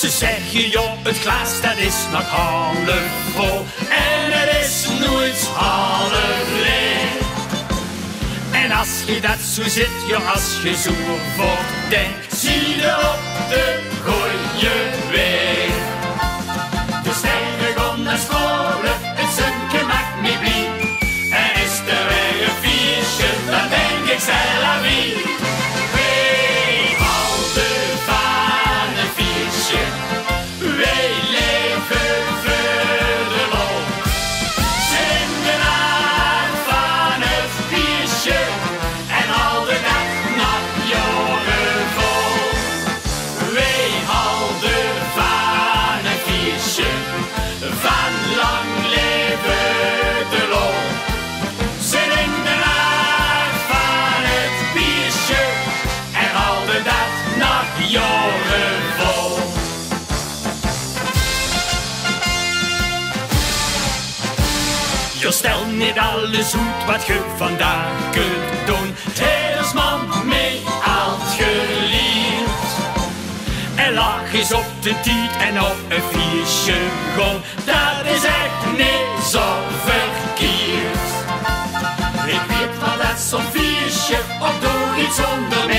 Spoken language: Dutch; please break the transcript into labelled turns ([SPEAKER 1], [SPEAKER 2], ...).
[SPEAKER 1] Ze zeggen, joh, het glas dat is nog half vol en het is nooit half leeg. En als je dat zo zit, joh, als je zo voortdenkt, zie je op de goeie weg. De stijger om naar scholen, het zunke maakt me blij. En is er weer een feestje, dan denk ik c'est la vie. Wij houden van een feestje, wij leven voor de lol. Zingen aan van het feestje en al de dag nog jaren vol. Wij houden van een feestje, van lang leven de lol. Zingen aan van het feestje en al de dag nog jaren vol. Je stel niet alles goed wat je vandaag kunt doen. Het is man mee uitgeleerd. En lach is op de tiet en op een feestje gewoon. Dat is echt niet zo verkeerd. Ik weet wel dat zo'n feestje op doe iets onder mij.